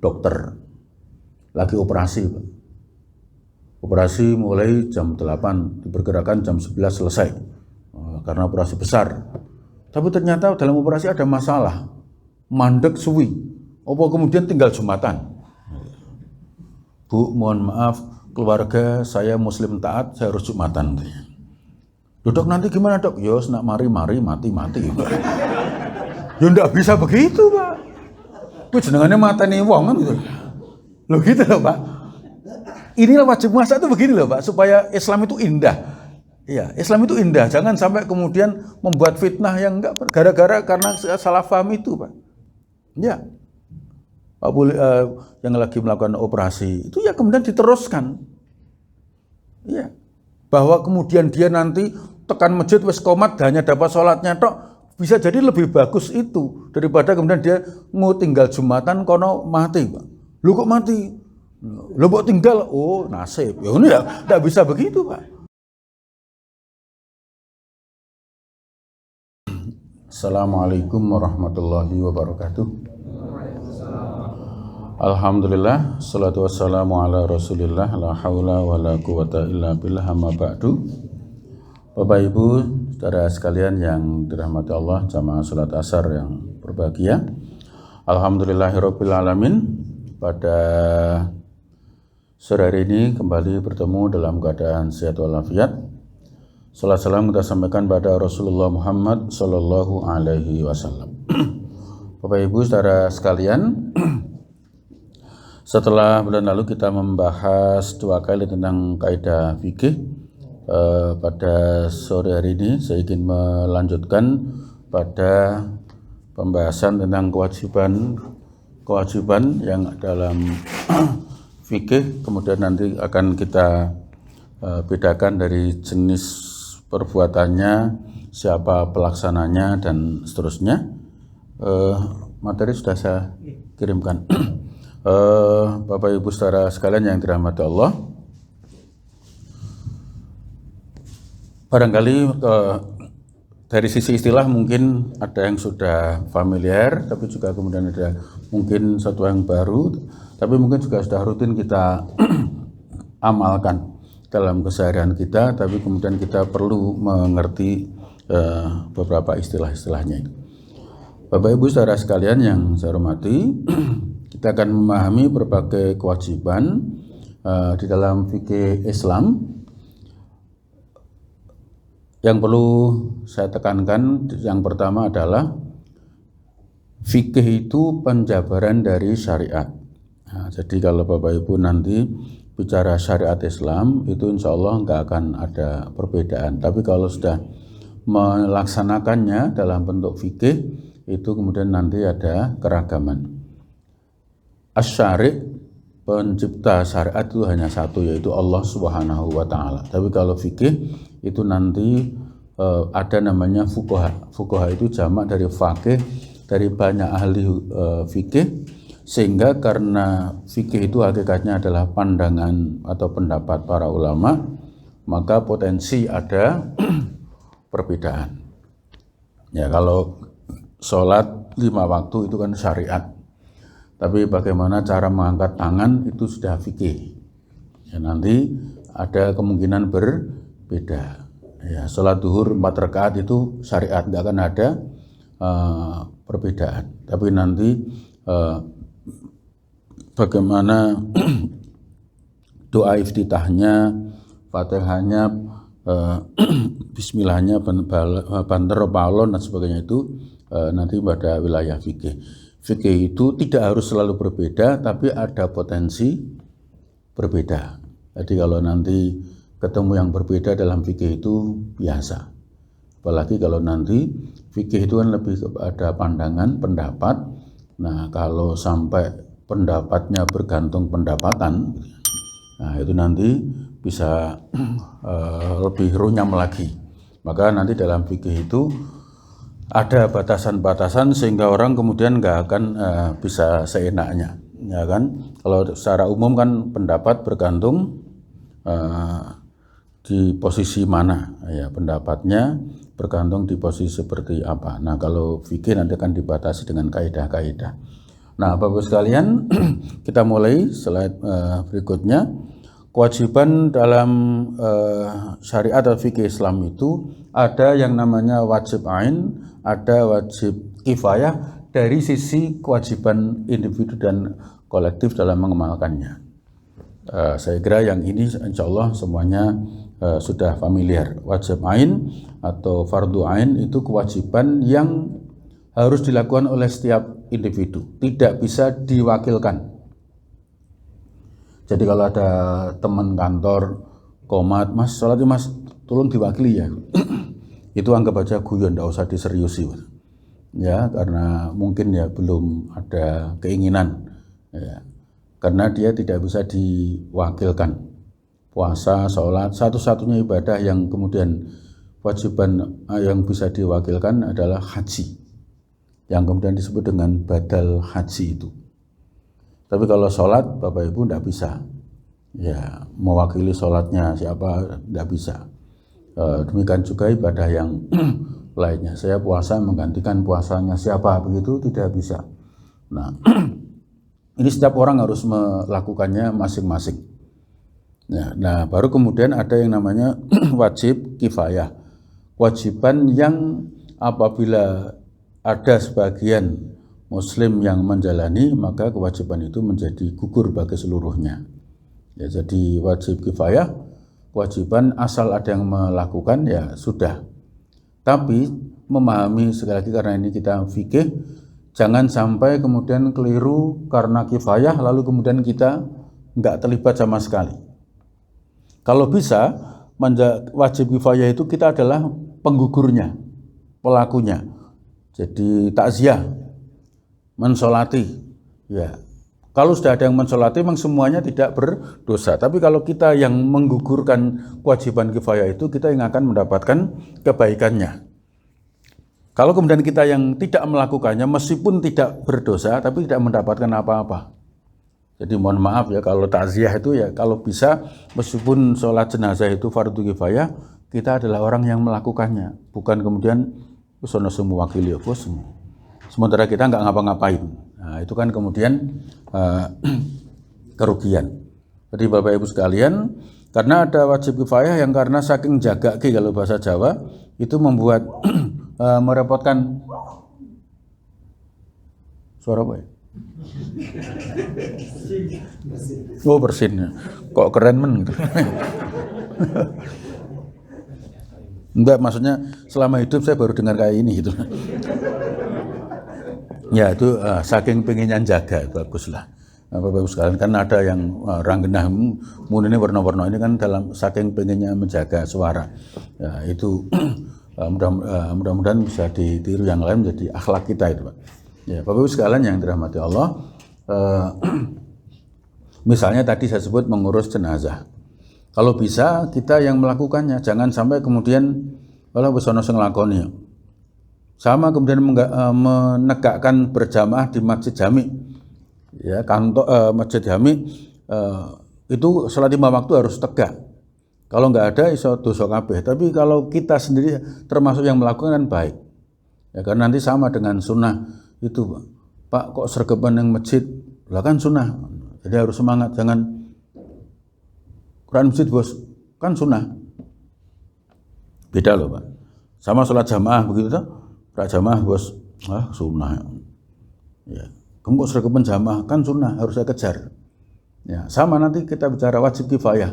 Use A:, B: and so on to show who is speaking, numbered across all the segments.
A: dokter lagi operasi, Pak. Operasi mulai jam 8, diperkirakan jam 11 selesai karena operasi besar. Tapi ternyata dalam operasi ada masalah, mandek suwi. Apa kemudian tinggal Jumatan? Bu, mohon maaf, keluarga saya muslim taat, saya harus Jumatan. Dok, nanti gimana dok? Yos, nak mari mati. Ya enggak bisa begitu, Pak. Itu jenengannya mateni wong kan gitu. Loh gitu loh, Pak. Inilah wajib puasa itu begini loh, Pak, supaya Islam itu indah. Iya, Islam itu indah. Jangan sampai kemudian membuat fitnah yang enggak gara-gara karena salah paham itu, Pak. Ya. Pak yang lagi melakukan operasi itu ya kemudian diteruskan. Iya. Bahwa kemudian dia nanti tekan masjid wis komat hanya dapat sholatnya tok, bisa jadi lebih bagus itu daripada kemudian dia tinggal Jumatan kono mati, Pak. Lu kok mati? Lu kok tinggal? Oh, nasib. Ya ini enggak bisa begitu, Pak. Assalamualaikum warahmatullahi wabarakatuh. Alhamdulillah, salatu wassalamu ala rasulillah, la haula wa la quwata illa billah, amma ba'du. Bapak Ibu, saudara sekalian yang dirahmati Allah, jamaah salat asar yang berbahagia. Alhamdulillahirabbil alamin. Pada sore hari ini kembali bertemu dalam keadaan sehat walafiat. Salat salam kita sampaikan pada Rasulullah Muhammad sallallahu alaihi wasallam. Bapak Ibu, saudara sekalian, setelah bulan lalu kita membahas 2 kali tentang kaidah fikih, pada sore hari ini saya ingin melanjutkan pada pembahasan tentang kewajiban yang dalam fikih, kemudian nanti akan kita bedakan dari jenis perbuatannya, siapa pelaksananya, dan seterusnya. Materi sudah saya kirimkan. Bapak Ibu saudara sekalian yang dirahmati Allah, barangkali dari sisi istilah mungkin ada yang sudah familiar, tapi juga kemudian ada mungkin satu yang baru, tapi mungkin juga sudah rutin kita amalkan dalam keseharian kita, tapi kemudian kita perlu mengerti beberapa istilah-istilahnya. Bapak Ibu saudara sekalian yang saya hormati, kita akan memahami berbagai kewajiban di dalam fikih Islam. Yang perlu saya tekankan, yang pertama adalah fikih itu penjabaran dari syariat. Nah, jadi kalau Bapak Ibu nanti bicara syariat Islam, itu insya Allah nggak akan ada perbedaan. Tapi kalau sudah melaksanakannya dalam bentuk fikih, itu kemudian nanti ada keragaman. Asy-syari', pencipta syariat itu hanya satu, yaitu Allah Subhanahu wa Ta'ala. Tapi kalau fikih itu nanti ada namanya fuqaha. Fuqaha itu jamak dari faqih, dari banyak ahli fikih, sehingga karena fikih itu hakikatnya adalah pandangan atau pendapat para ulama, maka potensi ada perbedaan. Ya, kalau sholat 5 waktu itu kan syariat, tapi bagaimana cara mengangkat tangan itu sudah fikih. Ya, nanti ada kemungkinan berbeda. Ya, sholat duhur 4 rakaat itu syariat, nggak akan ada perbedaan. Tapi nanti bagaimana doa iftitahnya, fatihahnya, bismillahnya, banter, palon, dan sebagainya itu nanti pada wilayah fikih. Fikih itu tidak harus selalu berbeda, tapi ada potensi berbeda. Jadi kalau nanti ketemu yang berbeda dalam fikih itu biasa. Apalagi kalau nanti fikih itu kan lebih kepada pandangan, pendapat. Nah, kalau sampai pendapatnya bergantung pendapatan, nah itu nanti bisa lebih runyam lagi. Maka nanti dalam fikih itu ada batasan-batasan sehingga orang kemudian nggak akan bisa seenaknya, ya kan? Kalau secara umum kan pendapat bergantung di posisi mana, ya, pendapatnya bergantung di posisi seperti apa. Nah, kalau fikih nanti akan dibatasi dengan kaidah-kaidah. Nah, Bapak sekalian, kita mulai slide berikutnya. Kewajiban dalam syariat atau fikih Islam itu ada yang namanya wajib ain, ada wajib kifayah dari sisi kewajiban individu dan kolektif dalam mengamalkannya. Saya kira yang ini insya Allah semuanya sudah familiar. Wajib ain atau fardu ain itu kewajiban yang harus dilakukan oleh setiap individu, tidak bisa diwakilkan. Jadi kalau ada teman kantor komat, mas sholat mas tolong diwakili ya, itu anggap aja guyon, tidak usah diseriusi ya, karena mungkin ya belum ada keinginan ya, karena dia tidak bisa diwakilkan. Puasa, sholat, satu-satunya ibadah yang kemudian kewajiban yang bisa diwakilkan adalah haji, yang kemudian disebut dengan badal haji itu. Tapi kalau sholat, Bapak Ibu tidak bisa, ya mewakili sholatnya siapa, tidak bisa. Demikian juga ibadah yang lainnya. Saya puasa menggantikan puasanya siapa, begitu tidak bisa. Nah, ini setiap orang harus melakukannya masing-masing. Nah, baru kemudian ada yang namanya wajib kifayah. Kewajiban yang apabila ada sebagian Muslim yang menjalani, maka kewajiban itu menjadi gugur bagi seluruhnya. Ya, jadi wajib kifayah, kewajiban asal ada yang melakukan ya sudah. Tapi memahami sekali lagi karena ini kita fikih, jangan sampai kemudian keliru karena kifayah lalu kemudian kita nggak terlibat sama sekali. Kalau bisa wajib kifayah itu kita adalah penggugurnya, pelakunya. Jadi takziah, mensolati, ya. Kalau sudah ada yang mensolati, memang semuanya tidak berdosa. Tapi kalau kita yang menggugurkan kewajiban kifayah itu, kita yang akan mendapatkan kebaikannya. Kalau kemudian kita yang tidak melakukannya, meskipun tidak berdosa, tapi tidak mendapatkan apa-apa. Jadi mohon maaf ya, kalau takziah itu ya, kalau bisa meskipun sholat jenazah itu fardu kifayah, kita adalah orang yang melakukannya, bukan kemudian sono semua wakili apa semua. Sementara kita nggak ngapa-ngapain. Nah, itu kan kemudian kerugian. Jadi Bapak Ibu sekalian, karena ada wajib kifayah yang karena saking jagaki kalau bahasa Jawa, itu membuat merepotkan. Suara apa ya? Oh, bersin. Kok keren men gitu. Enggak, maksudnya selama hidup saya baru dengar kayak ini gitu. Ya itu saking pengennya jaga, baguslah. Bapak Ibu sekalian, kan ada yang ranggenah mun ini warna-warna ini kan dalam saking pengennya menjaga suara. Ya, itu mudah-mudahan bisa ditiru yang lain menjadi akhlak kita itu, Pak. Ya, Bapak Ibu sekalian yang dirahmati Allah, misalnya tadi saya sebut mengurus jenazah. Kalau bisa kita yang melakukannya, jangan sampai kemudian kalau wis ana sing nglakoni. Sama kemudian menegakkan berjamaah di Masjid Jami, ya kantor Masjid Jami itu sholat 5 waktu harus tegak. Kalau nggak ada iso dosa kabeh. Tapi kalau kita sendiri termasuk yang melakukan kan baik. Ya karena nanti sama dengan sunnah itu, Pak kok sergepan yang masjid, lah kan sunnah. Jadi harus semangat, jangan Quran masjid bos, kan sunnah. Beda loh Pak. Sama sholat jamaah begitu tuh. Jamaah bos, sunnah. Ya, kamu kok sergepan jamaah kan sunnah, harus saya kejar. Ya, sama nanti kita bicara wajib kifayah.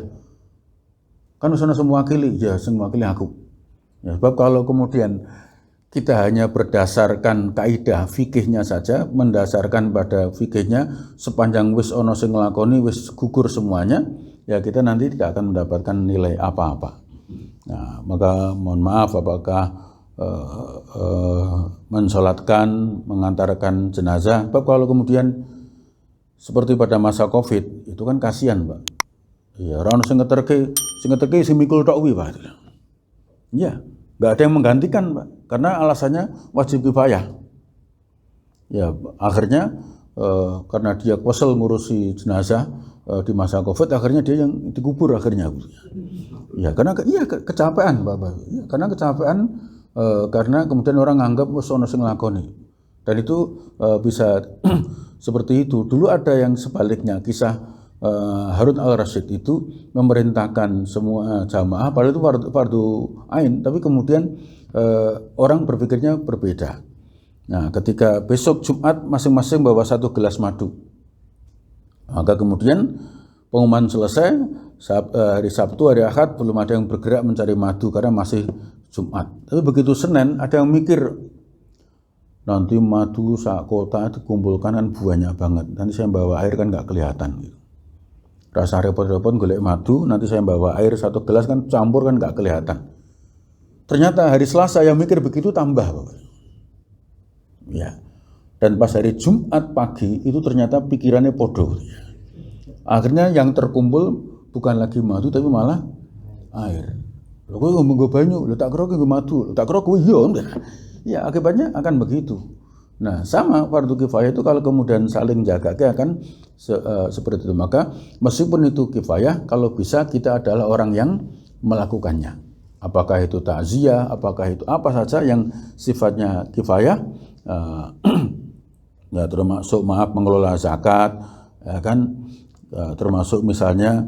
A: Kan sunnah semua wakili, ya semua wakili aku. Ya, sebab kalau kemudian kita hanya berdasarkan kaidah fikihnya saja, mendasarkan pada fikihnya sepanjang wis ono sing nglakoni wis gugur semuanya, ya kita nanti tidak akan mendapatkan nilai apa-apa. Nah, maka mohon maaf apakah mensolatkan, mengantarkan jenazah. Sebab kalau kemudian seperti pada masa Covid itu kan kasihan, Pak. Iya, orang sing ngeterke sing mikul tok kuwi, Pak. Iya, enggak ada yang menggantikan, Pak. Karena alasannya wajib kifayah. Ya, akhirnya karena dia kesel ngurusi jenazah di masa Covid, akhirnya dia yang dikubur akhirnya. Ya, karena kecapean, Bapak. Ya, karena kecapean karena kemudian orang anggap wis ono sing nglakoni. Dan itu bisa seperti itu. Dulu ada yang sebaliknya, kisah Harun al-Rasyid itu memerintahkan semua jamaah, padahal itu fardu ain, tapi kemudian orang berpikirnya berbeda. Nah, ketika besok Jumat masing-masing bawa 1 gelas madu, maka kemudian pengumuman selesai, hari Sabtu, hari Ahad belum ada yang bergerak mencari madu karena masih Jumat. Tapi begitu Senin ada yang mikir, nanti madu sak kota dikumpulkan kan banyak banget, nanti saya bawa air kan nggak kelihatan gitu. Rasa repot-repot golek madu, nanti saya bawa air 1 gelas kan campur kan nggak kelihatan. Ternyata hari Selasa yang mikir begitu tambah, Bapak. Ya. Dan pas hari Jumat pagi itu ternyata pikirannya podo. Akhirnya yang terkumpul bukan lagi madu tapi malah air. Lho kowe ngomong banyu, lho tak kira kowe madu, tak kira kowe yo. Ya, akibatnya akan begitu. Nah, sama fardu kifayah itu kalau kemudian saling jaga akan seperti itu. Maka meskipun itu kifayah, kalau bisa kita adalah orang yang melakukannya. Apakah itu takziah, apakah itu apa saja yang sifatnya kifayah, ya termasuk mengelola zakat, ya kan, termasuk misalnya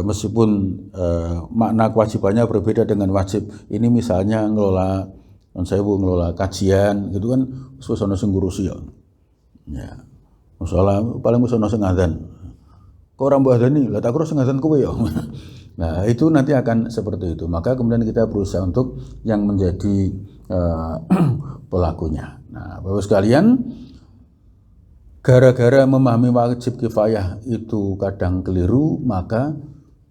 A: meskipun makna kewajibannya berbeda dengan wajib. Ini misalnya ngelola kajian gitu kan, wis ana sing ngurusi ya. Ya. Masalah paling wis ana sing ngadzan. Kok ora mbok adzani? Lah tak kira sing ngadzan kowe ya. Nah, itu nanti akan seperti itu. Maka kemudian kita berusaha untuk yang menjadi pelakunya. Nah, Bapak sekalian, gara-gara memahami wajib kifayah itu kadang keliru, maka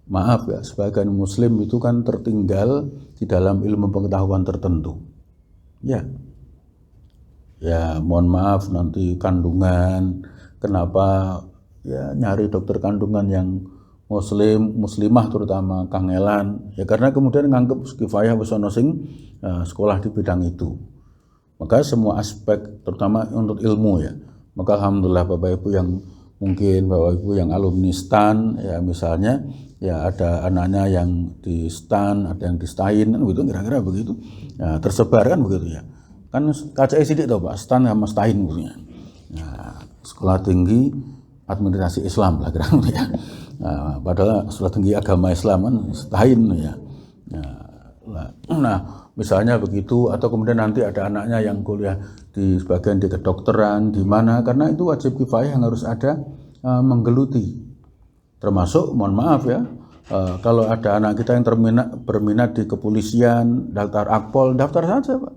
A: maaf ya, sebagian muslim itu kan tertinggal di dalam ilmu pengetahuan tertentu. Ya, mohon maaf nanti kandungan, kenapa ya nyari dokter kandungan yang muslimah terutama kangelan, ya karena kemudian nganggep kifayah wis ana sing sekolah di bidang itu. Maka semua aspek terutama untuk ilmu ya. Maka alhamdulillah Bapak Ibu yang mungkin Bapak Ibu yang alumni STAN ya misalnya, ya ada anaknya yang di STAN, ada yang di STAIN kan begitu, kira-kira begitu. Ya, tersebar kan begitu ya. Kan KCI sidik tau Pak, STAN sama STAIN gitu ya. Nah, Sekolah Tinggi Administrasi Islam lah kira-kira ya. Nah, padahal Sekolah Tinggi Agama Islam kan STAIN ya. Nah, misalnya begitu, atau kemudian nanti ada anaknya yang kuliah di sebagian di kedokteran di mana, karena itu wajib kifayah yang harus ada menggeluti. Termasuk mohon maaf ya, kalau ada anak kita yang berminat di kepolisian, daftar Akpol, daftar saja Pak.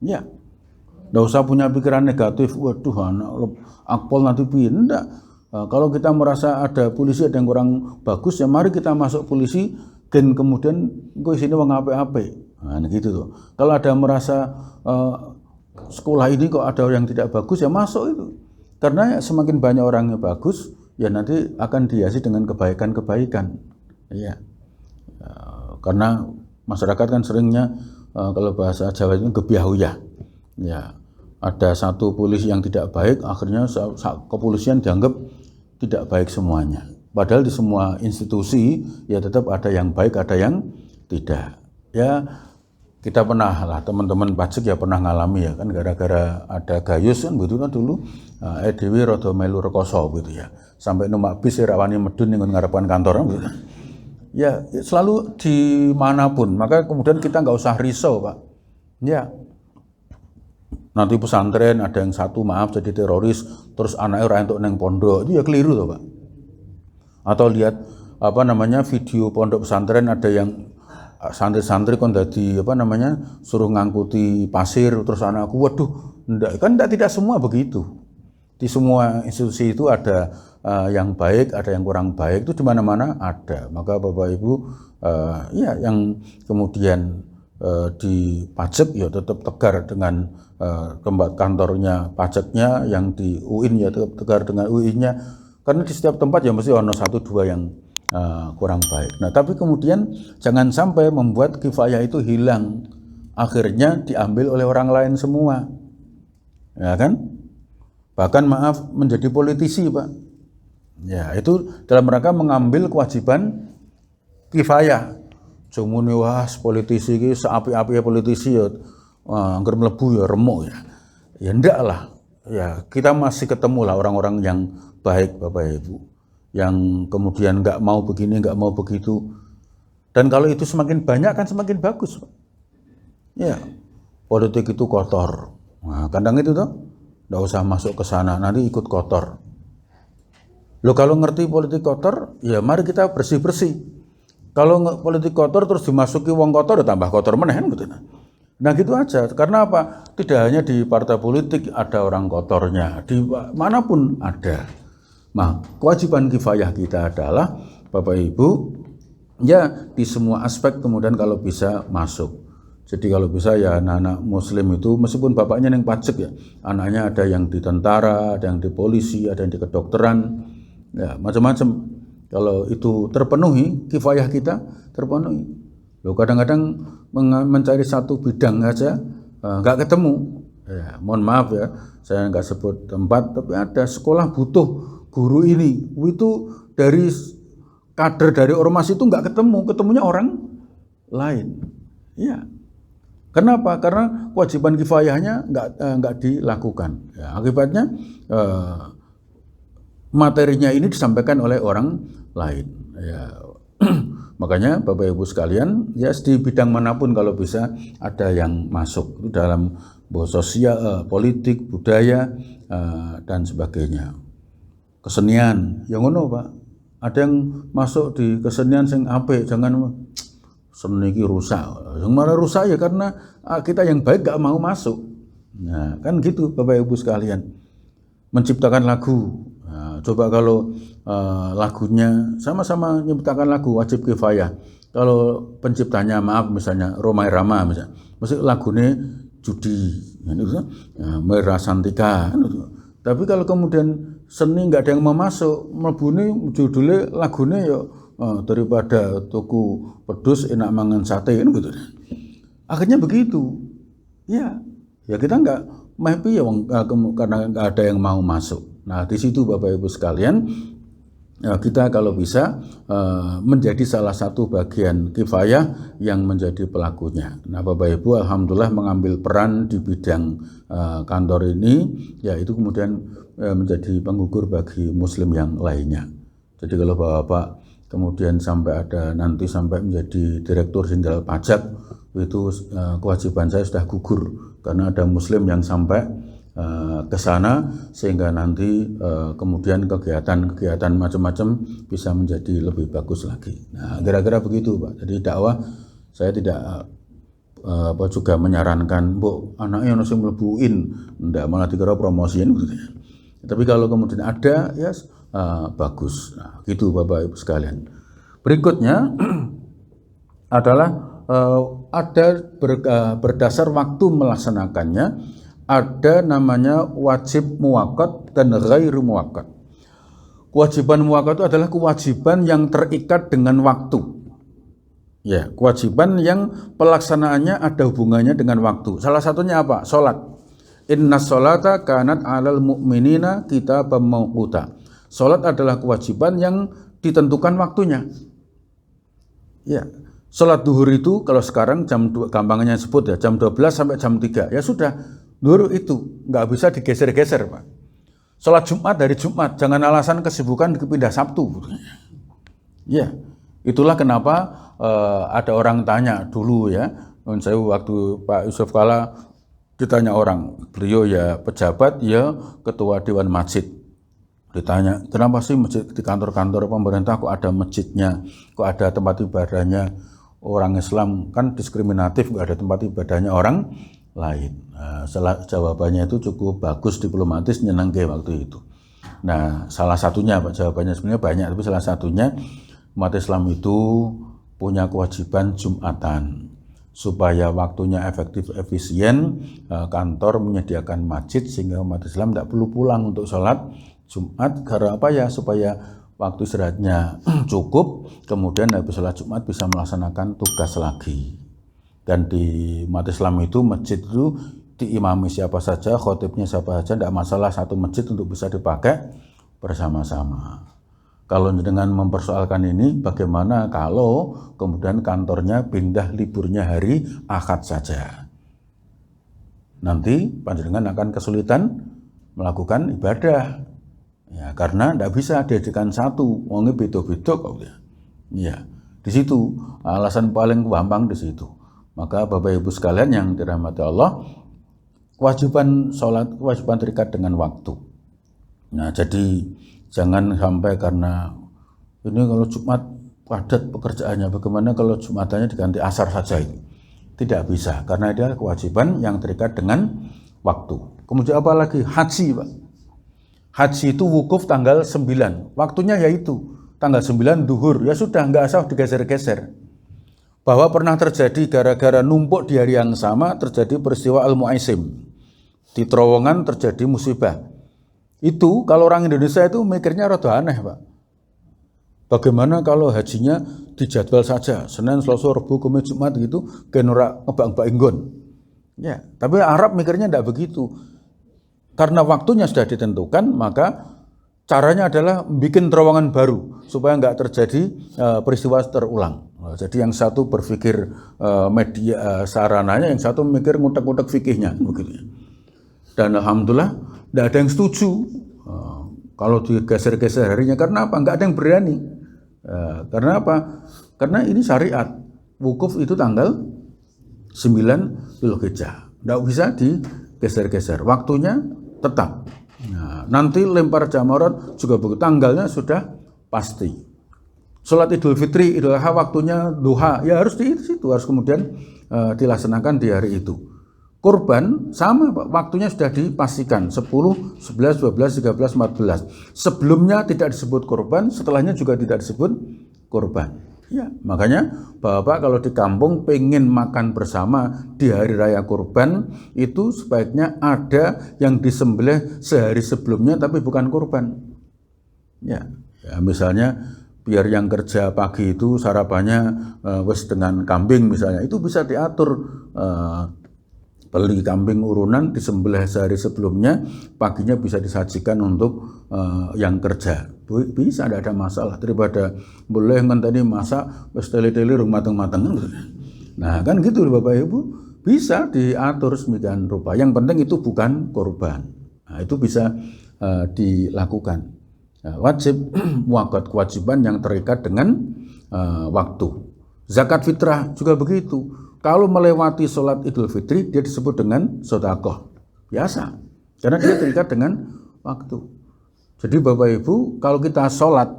A: Ya, nggak usah punya pikiran negatif. Waduh, anak Akpol nanti pindah. Kalau kita merasa ada polisi ada yang kurang bagus, ya mari kita masuk polisi. Dan kemudian gue sini wong apik-apik. Nah, gitu tuh. Kalau ada merasa sekolah ini kok ada yang tidak bagus, ya masuk itu. Karena semakin banyak orang yang bagus, ya nanti akan dihiasi dengan kebaikan-kebaikan. Ya. Karena masyarakat kan seringnya kalau bahasa Jawa itu gebiahuyah. Ya. Ada satu polisi yang tidak baik, akhirnya kepolisian dianggap tidak baik semuanya. Padahal di semua institusi ya tetap ada yang baik, ada yang tidak. Ya kita pernah lah, teman-teman pajak ya pernah ngalami ya kan, gara-gara ada gayus kan begitu kan dulu, Dewi rada melu rekoso gitu ya. Sampai numpak bis rawani medun ning ngarepan kantor gitu. Ya selalu dimanapun, maka kemudian kita nggak usah risau Pak. Ya nanti pesantren ada yang satu maaf jadi teroris, terus anaknya ora entuk neng pondok, itu ya keliru tuh Pak. Atau lihat video pondok pesantren ada yang santri-santri kon dadi suruh ngangkuti pasir terus anakku, waduh, tidak semua begitu. Di semua institusi itu ada yang baik, ada yang kurang baik, itu di mana-mana ada. Maka Bapak Ibu ya yang kemudian di pajak ya tetap tegar dengan tempat kantornya pajaknya, yang di UIN ya tetap tegar dengan UIN-nya. Karena di setiap tempat ya mesti ada 1-2 yang kurang baik. Nah, tapi kemudian jangan sampai membuat kifayah itu hilang. Akhirnya diambil oleh orang lain semua. Ya kan? Bahkan maaf menjadi politisi, Pak. Ya, itu dalam rangka mengambil kewajiban kifayah. Jumune wah politisi iki seapi-api politisi ya angger mlebu ya remuk ya. Ya ndak lah. ya kita masih ketemu lah orang-orang yang baik Bapak Ibu, yang kemudian nggak mau begini, nggak mau begitu. Dan kalau itu semakin banyak kan semakin bagus, Pak. Ya, politik itu kotor. Nah, kadang itu tuh, nggak usah masuk ke sana, nanti ikut kotor. Loh kalau ngerti politik kotor, ya mari kita bersih-bersih. Kalau politik kotor terus dimasuki wong kotor, ya tambah kotor meneh gitu. Nah gitu aja, karena apa? Tidak hanya di partai politik ada orang kotornya, di manapun ada. Nah, kewajiban kifayah kita adalah Bapak Ibu, ya di semua aspek kemudian kalau bisa masuk. Jadi kalau bisa ya anak-anak muslim itu meskipun bapaknya yang pajak ya, anaknya ada yang di tentara, ada yang di polisi, ada yang di kedokteran, ya macam-macam. Kalau itu terpenuhi, kifayah kita terpenuhi. Loh kadang-kadang mencari satu bidang aja nggak ketemu. Ya, mohon maaf ya, saya nggak sebut tempat, tapi ada sekolah butuh guru ini. Itu dari kader dari ormas itu nggak ketemu, ketemunya orang lain. Ya. Kenapa? Karena kewajiban kifayahnya nggak dilakukan. Ya, akibatnya materinya ini disampaikan oleh orang lain. Ya. Makanya Bapak Ibu sekalian, ya di bidang manapun kalau bisa ada yang masuk dalam sosial, politik, budaya dan sebagainya. Kesenian, yang ngono Pak. Ada yang masuk di kesenian sing apik, jangan seni iki rusak. Yang malah rusak ya karena kita yang baik gak mau masuk. Nah, kan gitu Bapak Ibu sekalian. Menciptakan lagu. Nah, coba kalau lagunya sama-sama menciptakan lagu wajib kifayah. Kalau penciptanya maaf misalnya Romai Rama misalnya, mesti lagunya judi, Merah Santika. Tapi kalau kemudian seni nggak ada yang mau masuk, mlebune judulnya lagunya ya daripada tuku pedus enak mangan sate kan gitu. Akhirnya begitu. Ya kita nggak happy ya karena nggak ada yang mau masuk. Nah di situ Bapak Ibu sekalian, kita kalau bisa menjadi salah satu bagian kifayah yang menjadi pelakunya. Nah Bapak Ibu alhamdulillah mengambil peran di bidang kantor ini, ya itu kemudian menjadi penggugur bagi muslim yang lainnya. Jadi kalau Bapak kemudian sampai menjadi direktur jenderal pajak, itu kewajiban saya sudah gugur karena ada muslim yang sampai ke sana sehingga nanti kemudian kegiatan macam-macam bisa menjadi lebih bagus lagi. Nah, kira-kira begitu, Pak. Jadi dakwah saya tidak juga menyarankan, "Bu, anaknya harus mlebuin." Enggak, malah dikira promosiin gitu ya. Tapi kalau kemudian ada ya bagus. Nah, gitu Bapak Ibu sekalian. Berikutnya adalah berdasar waktu melaksanakannya, ada namanya wajib muwaqqat dan ghairu muwaqqat. Kewajiban muwaqqat itu adalah kewajiban yang terikat dengan waktu. Ya, kewajiban yang pelaksanaannya ada hubungannya dengan waktu. Salah satunya apa? Salat. Innas sholata kanat 'alal mu'minina kitaban mawquta. Salat adalah kewajiban yang ditentukan waktunya. Ya. Salat duhur itu kalau sekarang jam 2, gampangnya sebut ya, jam 12 sampai jam 3. Ya sudah. Duhur itu nggak bisa digeser-geser, Pak. Sholat Jumat dari Jumat, jangan alasan kesibukan dipindah Sabtu. Ya, itulah kenapa ada orang tanya dulu ya, saya waktu Pak Yusuf Kala ditanya orang, beliau ya pejabat, ya ketua Dewan Masjid. Ditanya, kenapa sih masjid di kantor-kantor pemerintah kok ada masjidnya, kok ada tempat ibadahnya orang Islam, kan diskriminatif, nggak ada tempat ibadahnya orang lain. Nah, jawabannya itu cukup bagus, diplomatis, nyenengke waktu itu. Nah, salah satunya Pak, jawabannya sebenarnya banyak, tapi salah satunya umat Islam itu punya kewajiban Jumatan supaya waktunya efektif efisien. Kantor menyediakan masjid sehingga umat Islam tidak perlu pulang untuk sholat Jumat. Karena apa ya? Supaya waktu istirahatnya cukup, kemudian habis sholat Jumat bisa melaksanakan tugas lagi. Dan di umat Islam itu masjid itu diimami siapa saja, khotibnya siapa saja, tidak masalah, satu masjid untuk bisa dipakai bersama-sama. Kalau dengan mempersoalkan ini, bagaimana kalau kemudian kantornya pindah liburnya hari Ahad saja? Nanti panjenengan akan kesulitan melakukan ibadah. Ya, karena tidak bisa dijadikan satu, wongnya beda-beda kok ya. Ya, di situ alasan paling gampang di situ. Maka Bapak Ibu sekalian yang dirahmati Allah, kewajiban sholat, kewajiban terikat dengan waktu. Nah, jadi jangan sampai karena ini kalau Jumat padat pekerjaannya, bagaimana kalau Jumatannya diganti asar saja ini? Tidak bisa, karena dia kewajiban yang terikat dengan waktu. Kemudian apa lagi? Haji, Pak. Haji itu wukuf tanggal 9, waktunya yaitu tanggal 9 duhur, ya sudah, nggak usah digeser-geser. Bahwa pernah terjadi gara-gara numpuk di hari yang sama, terjadi peristiwa Al-Mu'aisim. Di terowongan terjadi musibah. Itu kalau orang Indonesia itu mikirnya rada aneh, Pak. Bagaimana kalau hajinya dijadwal saja, Senin, Selasa, Rabu, Kamis, Jumat gitu, genora ngebak-ngebak inggon. Ya, tapi Arab mikirnya tidak begitu. Karena waktunya sudah ditentukan, maka caranya adalah bikin terowongan baru supaya nggak terjadi peristiwa terulang. Jadi yang satu berpikir media sarananya, yang satu mikir ngutek-ngutek fikihnya, begitu. Dan alhamdulillah tidak ada yang setuju kalau digeser-geser harinya. Karena apa? Nggak ada yang berani. Karena apa? Karena ini syariat. Wukuf itu tanggal 9 Dzulhijjah. Tidak bisa digeser-geser. Waktunya tetap. Nah, nanti lempar jamarat juga begitu, tanggalnya sudah pasti. Sholat Idul Fitri, Idul Adha waktunya duha, ya harus di situ, harus kemudian dilaksanakan di hari itu. Kurban sama, Pak, waktunya sudah dipastikan 10, 11, 12, 13, 14. Sebelumnya tidak disebut kurban, setelahnya juga tidak disebut kurban. Ya, makanya Bapak kalau di kampung pengen makan bersama di hari raya kurban, itu sebaiknya ada yang disembelih sehari sebelumnya tapi bukan kurban. Ya, misalnya biar yang kerja pagi itu sarapannya wes dengan kambing misalnya, itu bisa diatur. Beli kambing urunan, disembelih sehari sebelumnya, paginya bisa disajikan untuk yang kerja. Bisa, tidak ada masalah. Daripada boleh ngenteni masak, wis tele-tele rung mateng-mateng. Nah, kan gitu Bapak Ibu. Bisa diatur sedemikian rupa. Yang penting itu bukan korban. Nah, itu bisa dilakukan. Nah, wajib muakat, kewajiban yang terikat dengan waktu. Zakat fitrah juga begitu. Kalau melewati sholat Idul Fitri, dia disebut dengan sedekah biasa, karena dia terikat dengan waktu. Jadi Bapak Ibu, kalau kita sholat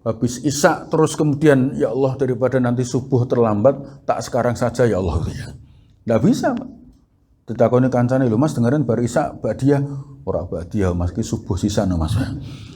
A: habis isya terus kemudian ya Allah daripada nanti subuh terlambat, tak sekarang saja ya Allah. Tidak bisa, Pak. Ditakoni kancane lho Mas, dengerin bar isya badiah, ora badiah Mas ki subuh sisane Mas.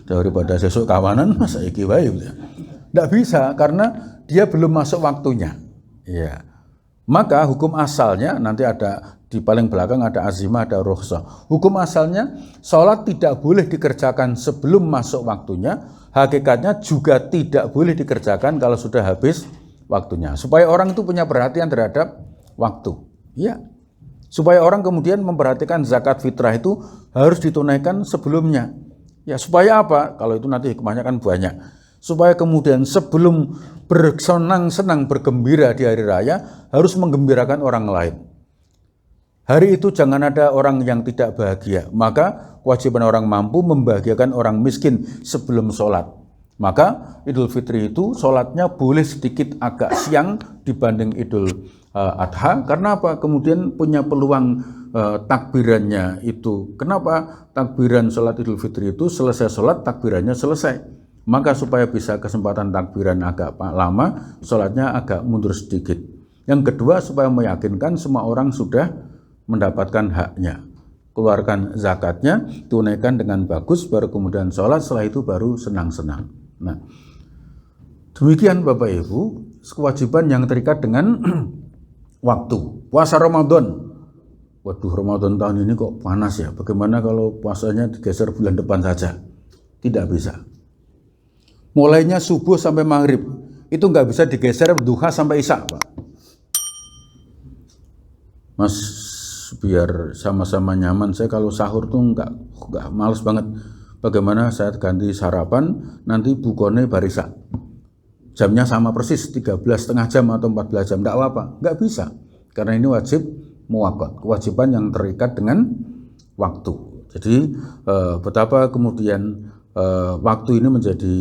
A: Daripada sesuk kawanan Mas saiki wae. Tidak bisa karena dia belum masuk waktunya. Iya. Maka hukum asalnya nanti ada di paling belakang ada azimah, ada rukhsah. Hukum asalnya sholat tidak boleh dikerjakan sebelum masuk waktunya. Hakikatnya juga tidak boleh dikerjakan kalau sudah habis waktunya. Supaya orang itu punya perhatian terhadap waktu. Ya. Supaya orang kemudian memperhatikan zakat fitrah itu harus ditunaikan sebelumnya. Ya, supaya apa? Kalau itu nanti hikmahnya kan banyak. Supaya kemudian sebelum bersenang-senang bergembira di hari raya harus menggembirakan orang lain. Hari itu jangan ada orang yang tidak bahagia. Maka kewajiban orang mampu membahagiakan orang miskin sebelum sholat. Maka Idul Fitri itu sholatnya boleh sedikit agak siang dibanding Idul Adha. Karena apa? Kemudian punya peluang takbirannya itu. Kenapa? Takbiran sholat Idul Fitri itu selesai sholat takbirannya selesai. Maka supaya bisa kesempatan takbiran agak lama, sholatnya agak mundur sedikit. Yang kedua, supaya meyakinkan semua orang sudah mendapatkan haknya. Keluarkan zakatnya, tunaikan dengan bagus, baru kemudian sholat, setelah itu baru senang-senang. Nah, demikian Bapak Ibu, kewajiban yang terikat dengan waktu. Puasa Ramadan. Waduh, Ramadan tahun ini kok panas ya, bagaimana kalau puasanya digeser bulan depan saja? Tidak bisa. Mulainya subuh sampai maghrib, itu nggak bisa digeser duha sampai isya, Pak. Mas, biar sama-sama nyaman, saya kalau sahur tuh nggak males banget. Bagaimana saya ganti sarapan, nanti bukone barisa. Jamnya sama persis, 13,5 jam atau 14 jam, nggak apa-apa, nggak bisa. Karena ini wajib muwaqqat, kewajiban yang terikat dengan waktu. Jadi betapa kemudian waktu ini menjadi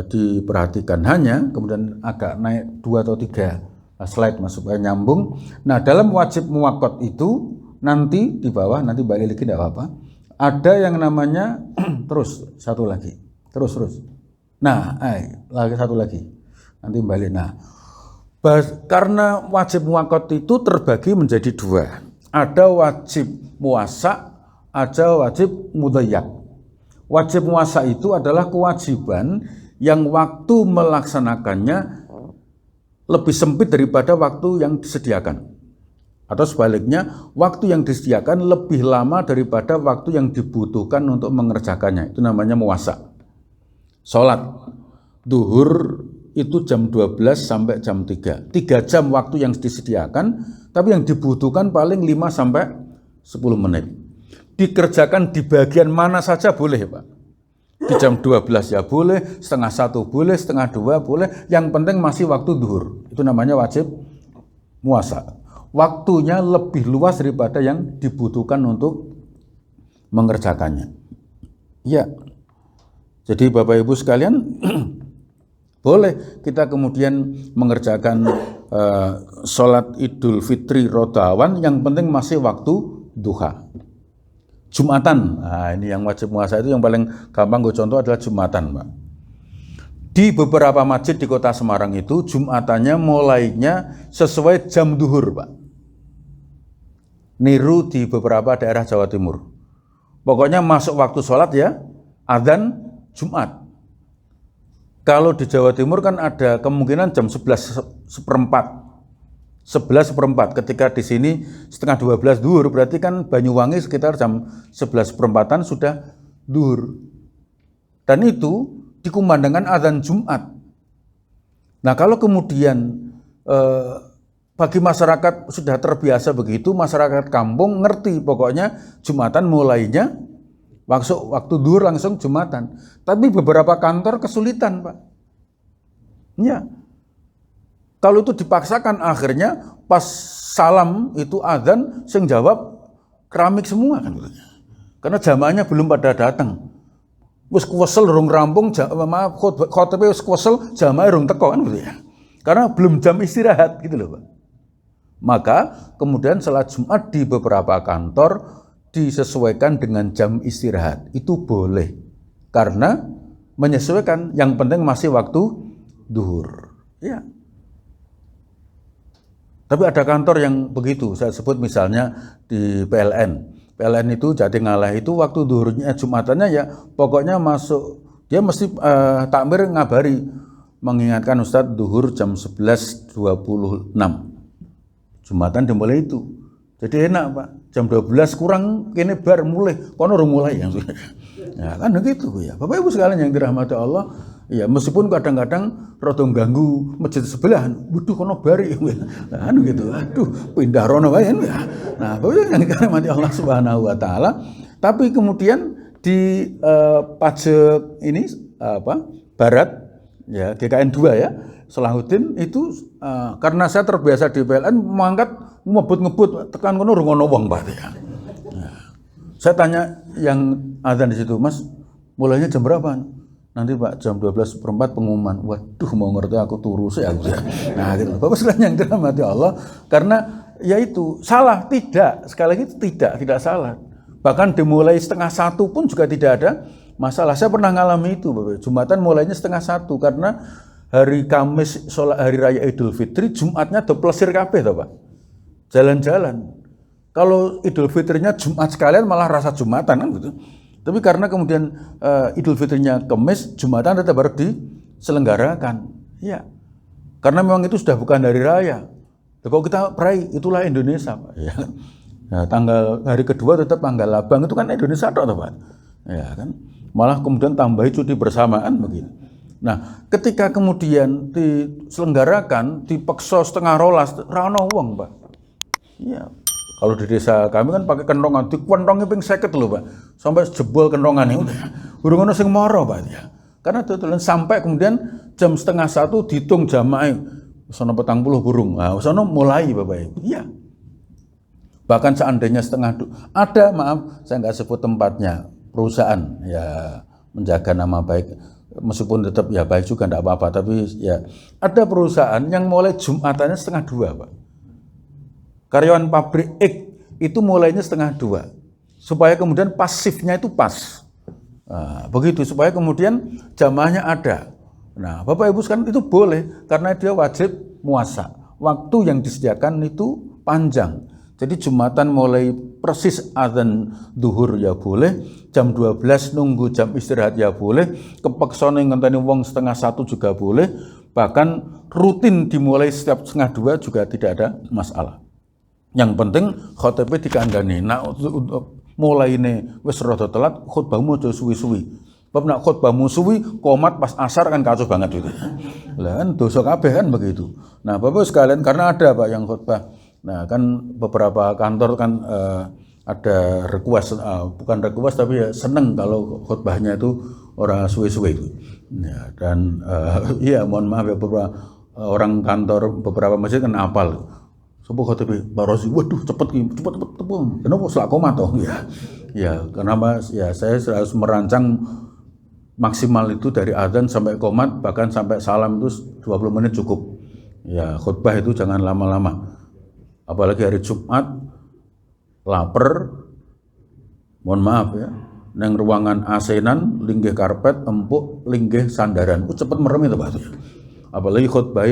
A: diperhatikan. Hanya kemudian agak naik 2 atau 3 slide Mas supaya nyambung. Nah, dalam wajib muwaqqat itu nanti di bawah, nanti balik lagi tidak apa-apa, ada yang namanya terus satu lagi, terus. Nah, lagi satu lagi, nanti balik. Nah, karena wajib muwaqqat itu terbagi menjadi 2. Ada wajib muwassa', ada wajib mudayyak. Wajib muwassa' itu adalah kewajiban yang waktu melaksanakannya lebih sempit daripada waktu yang disediakan. Atau sebaliknya, waktu yang disediakan lebih lama daripada waktu yang dibutuhkan untuk mengerjakannya. Itu namanya muwassa'. Sholat duhur itu jam 12 sampai jam 3. 3 jam waktu yang disediakan, tapi yang dibutuhkan paling 5 sampai 10 menit. Dikerjakan di bagian mana saja boleh, Pak. Di jam 12 ya boleh, setengah 1 boleh, setengah 2 boleh. Yang penting masih waktu duhur. Itu namanya wajib muwassa'. Waktunya lebih luas daripada yang dibutuhkan untuk mengerjakannya. Ya. Jadi Bapak Ibu sekalian, boleh kita kemudian mengerjakan sholat Idul Fitri Rodawan, yang penting masih waktu duha. Jumatan, nah ini yang wajib muwassa' itu yang paling gampang gue contoh adalah Jumatan, Pak. Di beberapa masjid di kota Semarang itu Jumatannya mulainya sesuai jam duhur, Pak. Niru di beberapa daerah Jawa Timur. Pokoknya masuk waktu sholat ya, adzan Jumat. Kalau di Jawa Timur kan ada kemungkinan jam 11:04. Ketika di sini setengah 12 duhur, berarti kan Banyuwangi sekitar jam 11:04 sudah duhur. Dan itu dikumandangkan adzan Jumat. Nah, kalau kemudian bagi masyarakat sudah terbiasa begitu, masyarakat kampung ngerti pokoknya Jumatan mulainya waktu duhur langsung Jumatan. Tapi beberapa kantor kesulitan, Pak. Ya. Kalau itu dipaksakan akhirnya pas salam itu adzan sing jawab keramik semua kan. Karena jamaahnya belum pada datang. Wis kuwesel rung rampung, khotbah wis kuwesel, jamaah rung teko kan gitu ya. Karena belum jam istirahat gitu loh, Pak. Maka kemudian salat Jumat di beberapa kantor disesuaikan dengan jam istirahat. Itu boleh. Karena menyesuaikan, yang penting masih waktu duhur. Ya. Tapi ada kantor yang begitu, saya sebut misalnya di PLN. PLN itu Jatingaleh itu waktu duhurnya Jumatannya ya pokoknya masuk, dia mesti takmir ngabari, mengingatkan Ustadz duhur jam 11:26. Jumatan dimulai itu. Jadi enak, Pak. Jam 12 kurang kene bar mulai. Kono urung mulai ya. Ya kan begitu ya. Bapak Ibu sekalian yang dirahmati Allah, ya meskipun kadang-kadang rada ganggu masjid sebelah, waduh kono bari. Nah, kan gitu. Aduh, pindah rono wae ya. Nah, Bapak Ibu yang dirahmati Allah Subhanahu wa taala, tapi kemudian di pajak ini barat ya GKN 2 ya. Salahuddin itu karena saya terbiasa di PLN mengangkat ngebut tekan kono rungono wong, Pak ya. Nah, saya tanya yang adzan di situ, Mas, mulainya jam berapa? Nanti Pak jam 12:04 pengumuman. Waduh, mau ngerti aku turu sih aku ya. Nah, gitu. Bapak sekalian yang dirahmati Allah, karena yaitu salah tidak, sekali lagi tidak salah. Bahkan dimulai 12:30 pun juga tidak ada masalah. Saya pernah ngalami itu, Bapak. Jumatan mulainya 12:30 karena hari Kamis sholat hari raya Idul Fitri, Jumatnya do plesir kabeh toh, Pak. Jalan-jalan. Kalau Idul Fitrinya Jumat sekalian malah rasa Jumatan kan gitu. Tapi karena kemudian Idul Fitrinya Kamis, Jumatan tetap harus diselenggarakan. Iya. Karena memang itu sudah bukan hari raya. Kalau kita perai itulah Indonesia, Pak. Ya. Nah, hari kedua tetap tanggal labang itu kan Indonesia toh, Pak. Ya kan. Malah kemudian tambahi cuti bersamaan begitu. Nah, ketika kemudian diselenggarakan, dipeksa 11:30, rano wong, Pak. Iya. Kalau di desa kami kan pakai kentongan, dikentongi ping 50 lho, Pak. Sampai jebol kentongannya udah. Urung ono sing mara, Pak ya. Karena dodolan sampai kemudian jam 12:30 dihitung jamaah. Wis ana 40 burung. Nah, wis ana mulai, Bapak Ibu. Iya. Bahkan seandainya ada, maaf, saya nggak sebut tempatnya, perusahaan ya menjaga nama baik, meskipun tetap ya baik juga enggak apa-apa, tapi ya ada perusahaan yang mulai Jumatannya 1:30, Pak. Karyawan pabrik X itu mulainya 1:30, supaya kemudian pasifnya itu pas. Nah, begitu, supaya kemudian jamaahnya ada. Nah, Bapak Ibu sekalian, itu boleh karena dia wajib muasa. Waktu yang disediakan itu panjang. Jadi Jumatan mulai persis azan duhur ya boleh, jam 12 nunggu jam istirahat ya boleh, kepeksone ngenteni wong 1:30 juga boleh, bahkan rutin dimulai setiap 1:30 juga tidak ada masalah. Yang penting khotibnya dikandani. Nah, mulai ini wis rada telat, khutbahmu aja suwi-suwi. Bab nak khutbahmu suwi, komat pas asar kan kacau banget gitu. Lah kan dosa kabeh kan begitu. Nah, Bapak sekalian, karena ada Pak yang khutbah. Nah, kan beberapa kantor kan ada request, bukan request tapi ya seneng kalau khutbahnya itu orang suwi-suwi itu. Ya, dan iya mohon maaf ya, beberapa orang kantor beberapa masjid kan apal. Sopo khotibnya Pak Rozi, waduh cepet kenapa selak komat toh ya. Ya, kenapa ya saya harus merancang maksimal itu dari azan sampai qomat, bahkan sampai salam itu 20 menit cukup. Ya, khutbah itu jangan lama-lama. Apalagi hari Jumat, lapar, mohon maaf ya, neng ruangan AC-nan, linggih karpet, empuk, linggih sandaran, cepet merem itu Pak. Apalagi khutbah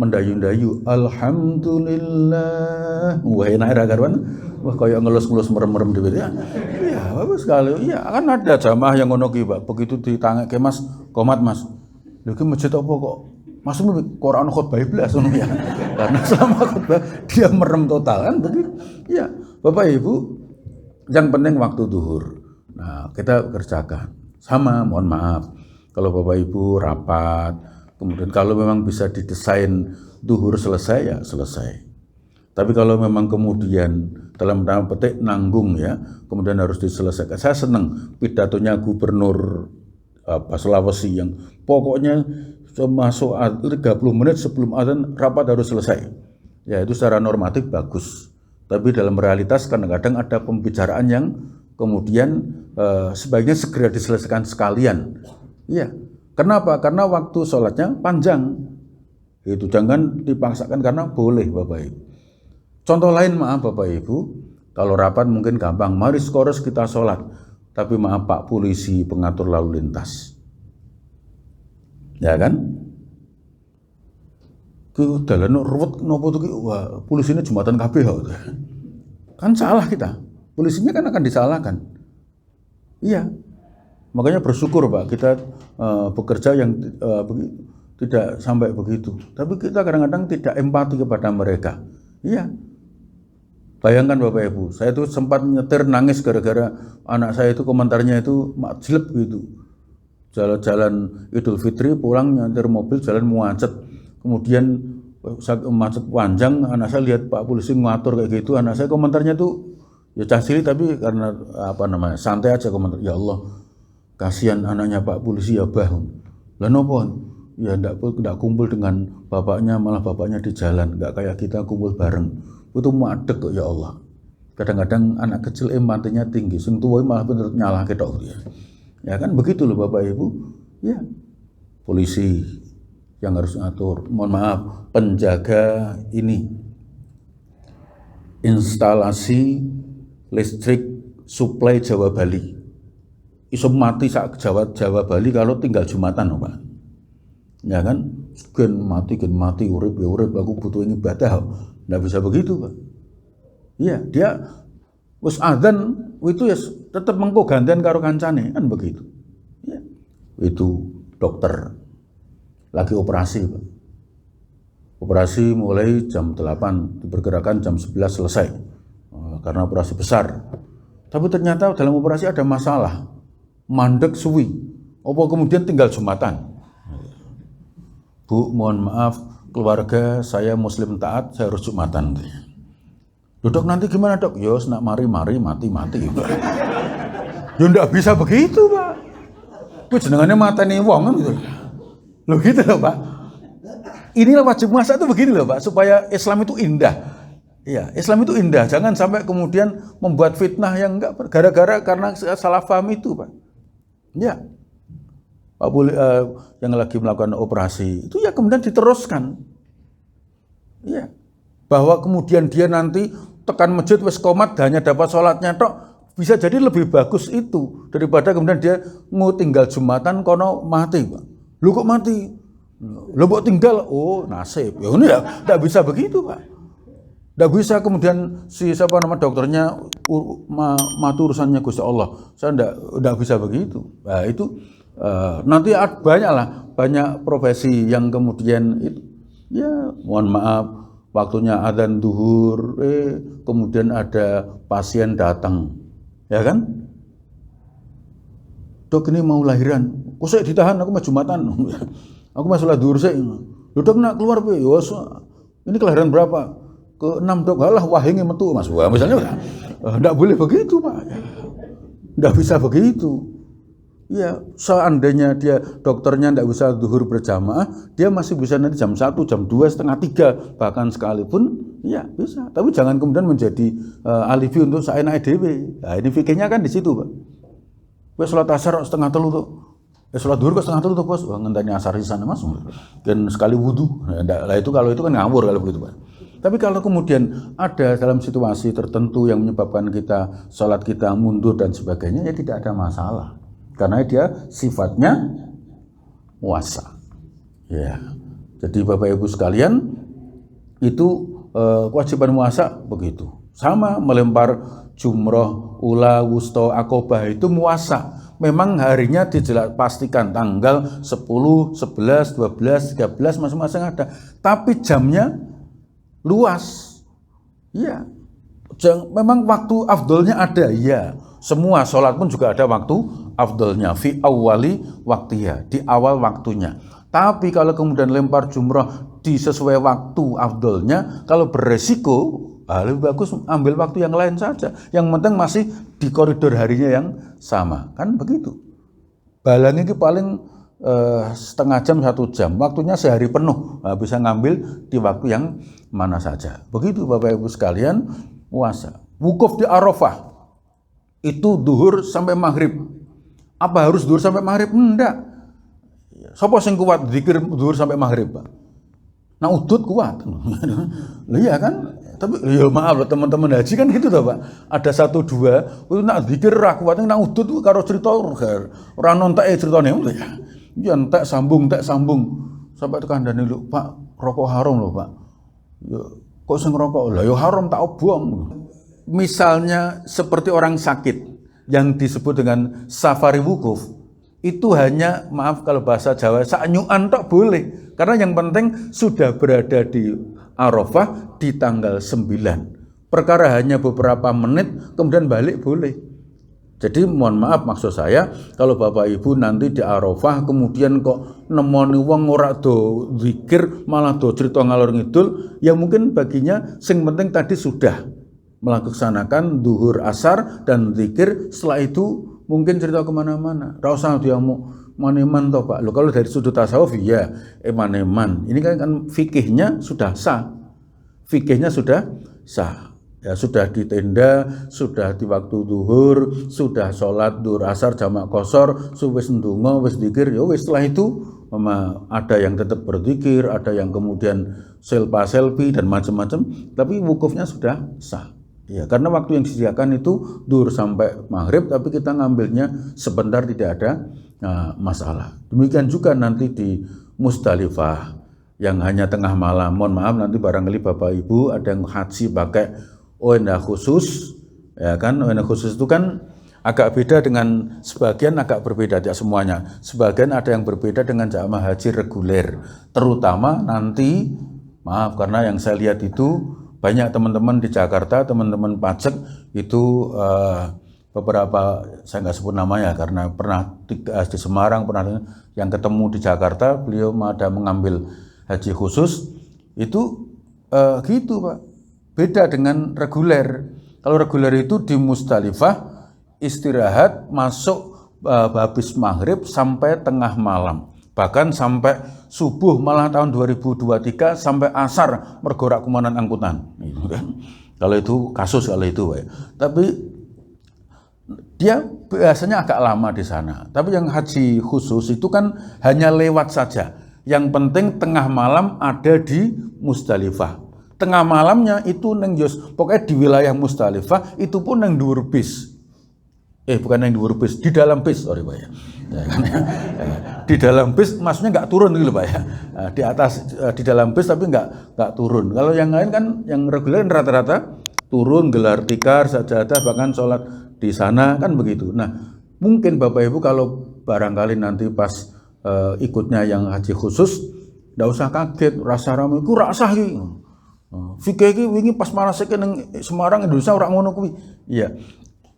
A: mendayu-dayu, alhamdulillah, wah enak ra karuan, wah kayak ngelus-ngelus merem-merem dhewe ya. Iya, bagus sekali. Iya, kan ada jamaah yang ngono ki, Pak. Begitu ditangake Mas, komat Mas. Lha iki masjid apa kok? Mas Quran khutbah blas ngono ya. Karena selama khutbah dia merem total kan begitu. Iya, Bapak Ibu, yang penting waktu duhur. Nah, kita kerjakan. Sama, mohon maaf. Kalau Bapak Ibu rapat, kemudian kalau memang bisa didesain duhur selesai ya selesai. Tapi kalau memang kemudian dalam tanda petik nanggung ya, kemudian harus diselesaikan. Saya senang pidatonya Gubernur Sulawesi yang pokoknya masuk 30 menit sebelum azan rapat harus selesai. Ya itu secara normatif bagus. Tapi dalam realitas kadang-kadang ada pembicaraan yang kemudian sebaiknya segera diselesaikan sekalian. Iya. Kenapa? Karena waktu sholatnya panjang. Itu jangan dipaksakan karena boleh Bapak Ibu. Contoh lain maaf Bapak Ibu, kalau rapat mungkin gampang, mari skores kita sholat. Tapi maaf Pak polisi pengatur lalu lintas. Ya kan? Ku dalan ruwet nopo tuh wah polisinya Jumatan kabeh kan salah kita. Polisinya kan akan disalahkan. Iya. Makanya bersyukur Pak, kita bekerja yang tidak sampai begitu. Tapi kita kadang-kadang tidak empati kepada mereka. Iya. Bayangkan Bapak Ibu, saya itu sempat nyetir nangis gara-gara anak saya itu komentarnya itu jelek gitu. Jalan-jalan Idul Fitri pulang nyetir mobil jalan macet. Kemudian macet panjang, anak saya lihat Pak polisi ngatur kayak gitu, anak saya komentarnya itu ya cahsili tapi karena santai aja komentar, ya Allah. Kasihan anaknya Pak polisi ya Bahun. Lah nopo? Ya enggak kumpul dengan bapaknya, malah bapaknya di jalan. Enggak kayak kita kumpul bareng. Itu madeg kok ya Allah. Kadang-kadang anak kecil empatinya tinggi, sing tuwa malah bener nyalahke tok ya. Ya kan begitu loh Bapak Ibu. Ya. Polisi yang harus ngatur. Mohon maaf, penjaga ini instalasi listrik suplai Jawa Bali. Iso mati sak Jawa Bali kalau tinggal Jumatan Pak. Ya kan? Gen mati urip ya urip aku butuh ibadah. Enggak bisa begitu Pak. Iya, dia wis azan itu ya tetap mengko gantian karo kancane kan begitu. Ya. Itu dokter lagi operasi Pak. Operasi mulai jam 8, diperkirakan jam 11 selesai. Karena operasi besar. Tapi ternyata dalam operasi ada masalah. Mandek suwi, apa kemudian tinggal Jumatan. Bu, mohon maaf, keluarga saya muslim taat, saya harus Jumatan. Dok nanti gimana dok? Yos nak mati Pak. Ya ndak bisa begitu Pak. Ku jenengannya mateni wong kan gitu. Loh gitu loh Pak. Inilah wajib puasa itu begini loh Pak, supaya Islam itu indah. Iya, Islam itu indah. Jangan sampai kemudian membuat fitnah yang enggak gara-gara karena salah paham itu, Pak. Ya, Pak boleh yang lagi melakukan operasi itu ya kemudian diteruskan. Iya, bahwa kemudian dia nanti tekan masjid wis komat hanya dapat sholatnya tok, bisa jadi lebih bagus itu daripada kemudian dia mau tinggal Jumatan kono mati, Pak. Lu kok mati? Lu kok tinggal? Oh, nasib. Ya ini ya, enggak bisa begitu, Pak. Tidak bisa kemudian si siapa nama dokternya mati urusannya Gusti Allah. Saya tidak bisa begitu. Nah, itu nanti banyak profesi yang kemudian itu ya mohon maaf waktunya adzan duhur kemudian ada pasien datang. Ya kan? Dok ini mau lahiran. Kok saya ditahan aku mau Jumatan. Aku mau sholat duhur saya. Dok nak keluar Pak. Ini kelahiran berapa? Ke-6 dok, alah wahinge metu Mas. Wah, misalnya enggak boleh begitu, Pak. Enggak bisa begitu. Ya, seandainya dia dokternya enggak bisa zuhur berjamaah, dia masih bisa nanti jam 1, jam 2, setengah 3 bahkan sekalipun ya bisa. Tapi jangan kemudian menjadi alibi untuk saenake dhewe. Nah, ini fikihnya kan di situ, Pak. Wes salat asar setengah 3 tuh. Sholat duhur kok setengah 3 tuh, Bos. Wah, ngenteni asar di sana, Mas. Dan sekali wudu. Nah, itu kalau itu kan ngawur kalau begitu, Pak. Tapi kalau kemudian ada dalam situasi tertentu yang menyebabkan kita sholat kita mundur dan sebagainya, ya tidak ada masalah. Karena dia sifatnya puasa. Ya. Jadi Bapak Ibu sekalian, itu kewajiban puasa begitu. Sama melempar jumroh, ula, wusto, akobah itu puasa. Memang harinya pastikan tanggal 10, 11, 12, 13 masing-masing ada. Tapi jamnya luas. Iya. Memang waktu afdolnya ada, iya. Semua sholat pun juga ada waktu afdolnya. Fi awali waktiha, di awal waktunya. Tapi kalau kemudian lempar jumrah di sesuai waktu afdolnya, kalau beresiko, lebih bagus ambil waktu yang lain saja. Yang penting masih di koridor harinya yang sama. Kan begitu. Balang ini paling setengah jam, 1 jam, waktunya sehari penuh, bisa ngambil di waktu yang mana saja. Begitu Bapak Ibu sekalian, puasa. Wukuf di Arafah itu duhur sampai maghrib. Apa harus duhur sampai maghrib? Enggak. Sopo sing kuat zikir duhur sampai maghrib, Pak? Nah udut kuat. Iya kan? Tapi ya maaf teman-teman haji kan gitu toh, Pak. Ada 1, 2 itu nak zikir ra kuat, nak udut karo cerita ora nonteke ceritane ya. Ya entek sambung sampai tekan kandhane lho, Pak, rokok haram lho, Pak. Ya kok sing ngerokok? Lah ya haram tak obong. Misalnya seperti orang sakit yang disebut dengan safari wukuf, itu hanya maaf kalau bahasa Jawa saknyuan tok boleh. Karena yang penting sudah berada di Arafah di tanggal 9. Perkara hanya beberapa menit kemudian balik boleh. Jadi mohon maaf maksud saya kalau Bapak Ibu nanti di Arafah kemudian kok nemoni wong ora do zikir malah do cerita ngalor ngidul, ya mungkin baginya sing penting tadi sudah melaksanakan duhur asar dan zikir, setelah itu mungkin cerita kemana-mana. Ora usah dia mau maneman toh Pak. Loh, kalau dari sudut tasawuf ya maneman. Ini kan fikihnya sudah sah. Fikihnya sudah sah. Ya sudah di tenda, sudah di waktu duhur, sudah sholat duhur asar jamak qashar, wis ndonga, wis zikir, ya wis setelah itu ada yang tetap berzikir, ada yang kemudian selfie dan macam-macam, tapi wukufnya sudah sah. Ya, karena waktu yang disediakan itu duhur sampai maghrib, tapi kita ngambilnya sebentar tidak ada masalah. Demikian juga nanti di Musdalifah yang hanya tengah malam. Mohon maaf nanti barangkali Bapak Ibu ada yang haji pakai ONA khusus, ya kan? ONA khusus itu kan agak beda dengan sebagian, agak berbeda tidak semuanya. Sebagian ada yang berbeda dengan jamaah haji reguler. Terutama nanti, maaf karena yang saya lihat itu banyak teman-teman di Jakarta, teman-teman pajak itu beberapa saya nggak sebut namanya karena pernah di Semarang, pernah yang ketemu di Jakarta, beliau ada mengambil haji khusus itu gitu Pak. Beda dengan reguler. Kalau reguler itu di Musdalifah istirahat masuk habis maghrib sampai tengah malam. Bahkan sampai subuh malah tahun 2023 sampai asar mergorak kumanan angkutan. Gitu kan. Kalau itu kasus kalau itu, tapi dia biasanya agak lama di sana. Tapi yang haji khusus itu kan hanya lewat saja. Yang penting tengah malam ada di Musdalifah. Tengah malamnya itu neng Yos, pokoknya di wilayah Musdalifah itu pun neng dhuwur bis. Bukan neng dhuwur bis, di dalam bis, sorry Pak ya. Di dalam bis maksudnya nggak turun gitu Pak ya. Di atas di dalam bis tapi nggak turun. Kalau yang lain kan yang reguler rata-rata turun, gelar tikar, sajadah, bahkan sholat di sana kan begitu. Nah mungkin Bapak Ibu kalau barangkali nanti pas ikutnya yang haji khusus, nggak usah kaget, rasa ramai, ku rasa gitu. Fikih iki wingi pas manasik ning Semarang Indonesia ora ngono kuwi. Iya.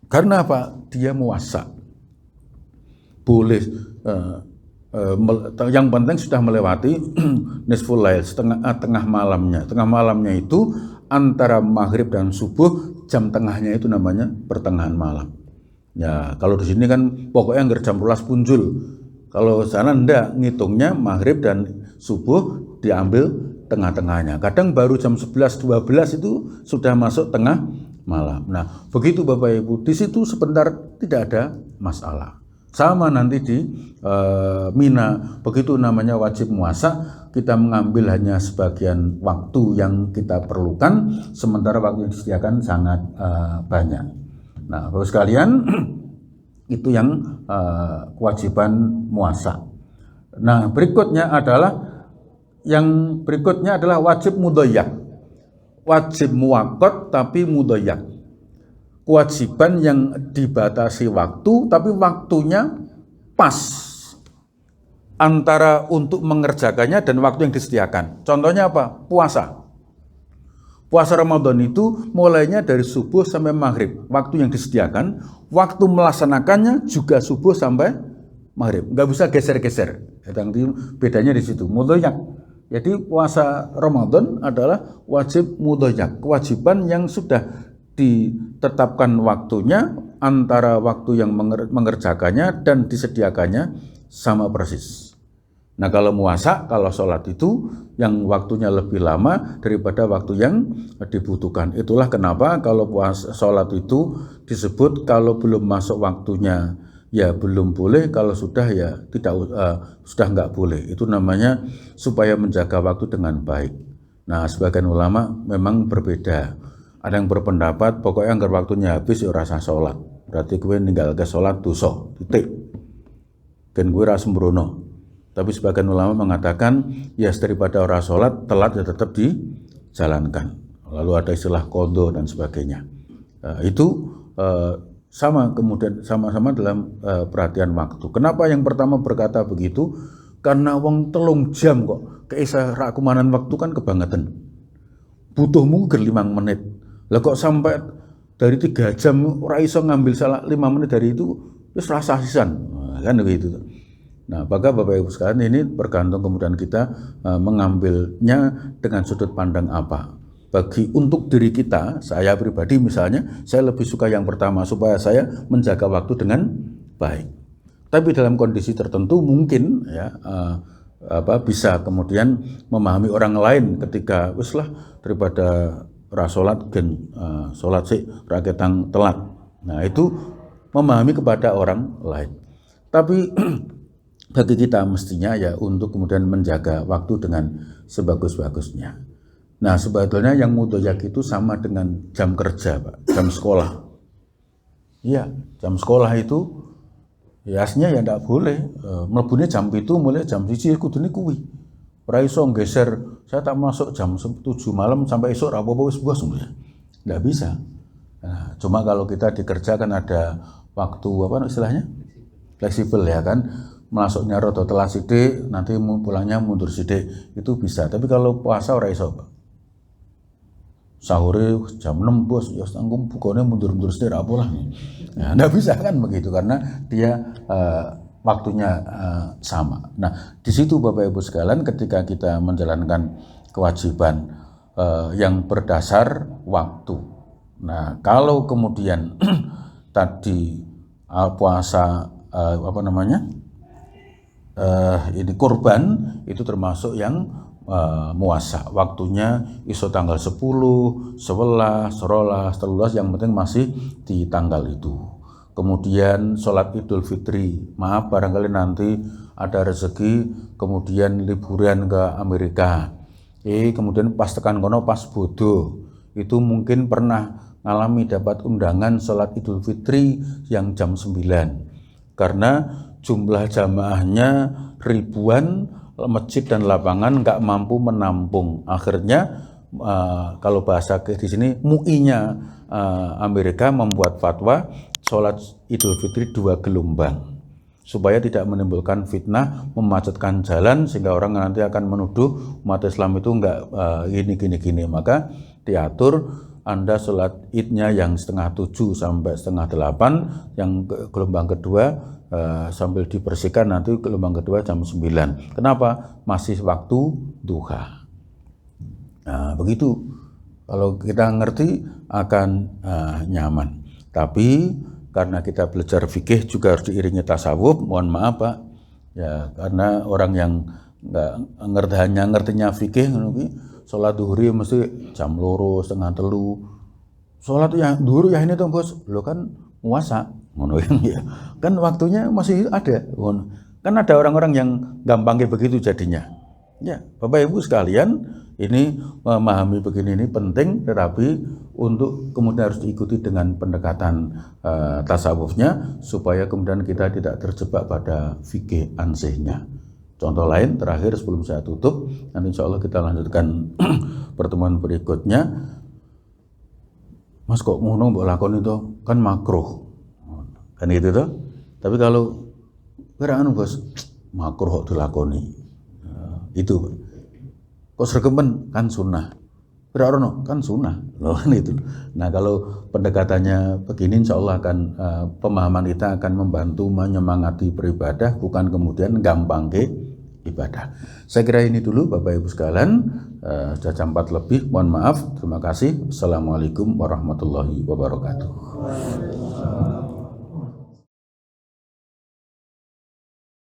A: Karena apa? Dia muasa. Boleh yang penting sudah melewati nisful lail, tengah malamnya. Tengah malamnya itu antara maghrib dan subuh, jam tengahnya itu namanya pertengahan malam. Ya, kalau di sini kan pokoknya nggak jam 12 punjul. Kalau sana ndak, ngitungnya maghrib dan subuh diambil tengah-tengahnya. Kadang baru jam 11-12 itu sudah masuk tengah malam. Nah, begitu Bapak Ibu, di situ sebentar tidak ada masalah. Sama nanti di Mina, begitu namanya wajib muasa, kita mengambil hanya sebagian waktu yang kita perlukan, sementara waktu yang disediakan sangat banyak. Nah, Bapak sekalian, itu yang kewajiban muasa. Nah, berikutnya adalah wajib mudhoyak. Wajib muwaqqat tapi mudhoyak. Kewajiban yang dibatasi waktu tapi waktunya pas antara untuk mengerjakannya dan waktu yang disediakan. Contohnya apa? Puasa. Puasa Ramadan itu mulainya dari subuh sampai maghrib. Waktu yang disediakan, waktu melaksanakannya juga subuh sampai maghrib. Nggak bisa geser-geser. Bedanya di situ. Mudhoyak. Jadi puasa Ramadan adalah wajib mudhoyak. Kewajiban yang sudah ditetapkan waktunya antara waktu yang mengerjakannya dan disediakannya sama persis. Nah kalau muasa, kalau sholat itu yang waktunya lebih lama daripada waktu yang dibutuhkan. Itulah kenapa kalau puasa sholat itu disebut kalau belum masuk waktunya ya belum boleh, kalau sudah ya sudah nggak boleh. Itu namanya supaya menjaga waktu dengan baik. Nah sebagian ulama memang berbeda. Ada yang berpendapat pokoknya anggar waktunya habis ya rasa sholat. Berarti gue ninggal ke sholat dosa, titik. Dan gue rasa sembrono. Tapi sebagian ulama mengatakan ya daripada orang sholat telat ya tetap dijalankan. Lalu ada istilah qadha dan sebagainya. Sama kemudian sama-sama dalam perhatian waktu. Kenapa yang pertama berkata begitu? Karena wong 3 jam kok keisa rakumanan waktu kan kebangetan. Butuhmu 5 menit. Lah kok sampai dari 3 jam ora iso ngambil salah 5 menit dari itu wis rasa sisan. Kan begitu. Nah, maka Bapak Ibu sekalian ini bergantung kemudian kita mengambilnya dengan sudut pandang apa. Untuk diri kita, saya pribadi misalnya, saya lebih suka yang pertama supaya saya menjaga waktu dengan baik. Tapi dalam kondisi tertentu mungkin ya bisa kemudian memahami orang lain ketika wis lah daripada sholat sholat sih raketang telat. Nah itu memahami kepada orang lain. Tapi bagi kita mestinya ya untuk kemudian menjaga waktu dengan sebagus-bagusnya. Nah sebetulnya yang mudhoyak itu sama dengan jam kerja Pak, jam sekolah. Iya, jam sekolah itu ya aslinya ya tidak boleh. Mlebune jam 7 mulai jam 1 kudune kuwi. Ora iso geser, saya tak masuk jam 7 malam sampai esok ra apa-apa wis bos ya. Enggak bisa. Nah, cuma kalau kita dikerjakan ada waktu apa istilahnya? Fleksibel ya kan. Masuknya rada telat sithik, nanti pulangnya mundur sithik, itu bisa. Tapi kalau puasa ora iso, Pak. Sahur jam 6 bos, ya tanggung bukanya mundur-mundur sithik ra lah. Nah, enggak bisa kan begitu karena dia waktunya sama. Nah, di situ Bapak Ibu sekalian ketika kita menjalankan kewajiban yang berdasar waktu. Nah, kalau kemudian tadi puasa ini kurban itu termasuk yang muasa. Waktunya iso tanggal 10, 11, 12, 13, yang penting masih di tanggal itu. Kemudian sholat Idul Fitri, maaf barangkali nanti ada rezeki kemudian liburan ke Amerika. Kemudian pas tekan kono pas bodo, itu mungkin pernah ngalami dapat undangan sholat Idul Fitri yang jam 9. Karena jumlah jamaahnya ribuan, masjid dan lapangan nggak mampu menampung. Akhirnya kalau bahasa di sini MUI-nya Amerika membuat fatwa sholat Idul Fitri 2 gelombang supaya tidak menimbulkan fitnah, memacetkan jalan sehingga orang nanti akan menuduh umat Islam itu nggak gini. Maka diatur Anda sholat idnya yang 6:30 sampai 7:30, yang gelombang kedua sambil dibersihkan nanti gelombang kedua jam 9. Kenapa? Masih waktu duha. Nah, begitu. Kalau kita ngerti akan nyaman. Tapi karena kita belajar fikih juga harus diiringi tasawuf, mohon maaf Pak. Ya, karena orang yang nggak ngertinya fikih, sholat duhur mesti jam 2, 2:30. Sholat yang duhur ya ini tuh bos, lo kan puasa, ya. Kan waktunya masih ada. Kan ada orang-orang yang gampang kayak begitu jadinya. Ya, Bapak Ibu sekalian, ini memahami begini ini penting, tetapi untuk kemudian harus diikuti dengan pendekatan tasawufnya supaya kemudian kita tidak terjebak pada fikih ansihnya. Contoh lain terakhir sebelum saya tutup, nanti insya Allah kita lanjutkan pertemuan berikutnya. Mas kok ngono mbok lakon itu kan makruh, kan gitu tuh. Tapi kalau kira bos makruh kok dilakoni. Itu kok sergemen kan sunnah, berarti kan sunnah loh kan itu. Nah kalau pendekatannya begini insya Allah akan pemahaman kita akan membantu menyemangati beribadah, bukan kemudian gampang ke ibadah. Saya kira ini dulu Bapak Ibu sekalian, sudah jam 4 lebih, mohon maaf, terima kasih. Assalamualaikum warahmatullahi wabarakatuh.